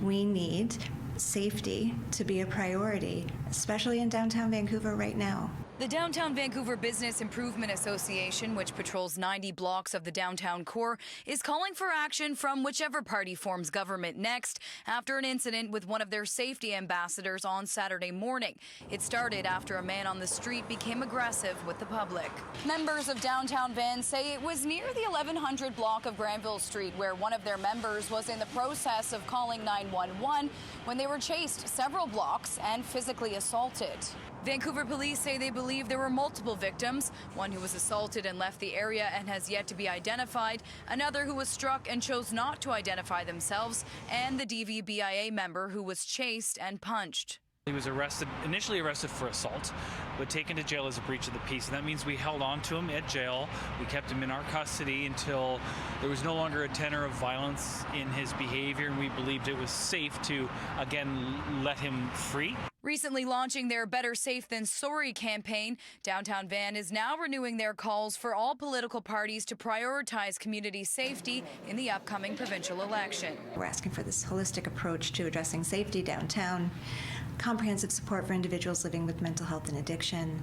We need safety to be a priority, especially in downtown Vancouver right now. The Downtown Vancouver Business Improvement Association, which patrols 90 blocks of the downtown core, is calling for action from whichever party forms government next after an incident with one of their safety ambassadors on Saturday morning. It started after a man on the street became aggressive with the public. Members of Downtown Van say it was near the 1100 block of Granville Street where one of their members was in the process of calling 911 when they were chased several blocks and physically assaulted. Vancouver police say they believe there were multiple victims, one who was assaulted and left the area and has yet to be identified, another who was struck and chose not to identify themselves, and the DVBIA member who was chased and punched. He was initially arrested for assault, but taken to jail as a breach of the peace. And that means we held on to him at jail. We kept him in our custody until there was no longer a tenor of violence in his behavior, and we believed it was safe to, again, let him free. Recently launching their Better Safe Than Sorry campaign, Downtown Van is now renewing their calls for all political parties to prioritize community safety in the upcoming provincial election. We're asking for this holistic approach to addressing safety downtown, comprehensive support for individuals living with mental health and addiction.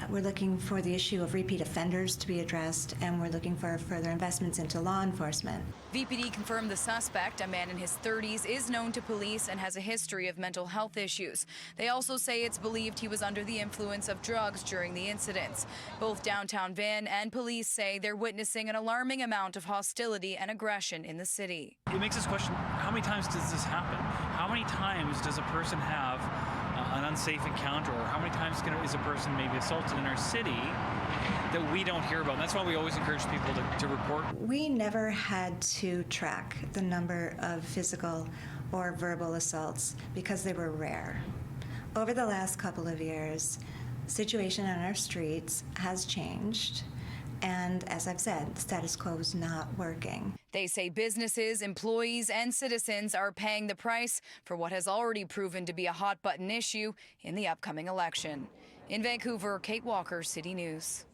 We're looking for the issue of repeat offenders to be addressed, and we're looking for further investments into law enforcement. VPD confirmed the suspect, a man in his 30s, is known to police and has a history of mental health issues. They also say it's believed he was under the influence of drugs during the incidents. Both Downtown Van and police say they're witnessing an alarming amount of hostility and aggression in the city. It makes us question, how many times does this happen? How many times does a person have an unsafe encounter, or how many times is a person maybe assaulted in our city that we don't hear about? And that's why we always encourage people to report. We never had to track the number of physical or verbal assaults because they were rare. Over the last couple of years, the situation on our streets has changed. And as I've said, status quo is not working. They say businesses, employees, and citizens are paying the price for what has already proven to be a hot-button issue in the upcoming election. In Vancouver, Kate Walker, City News.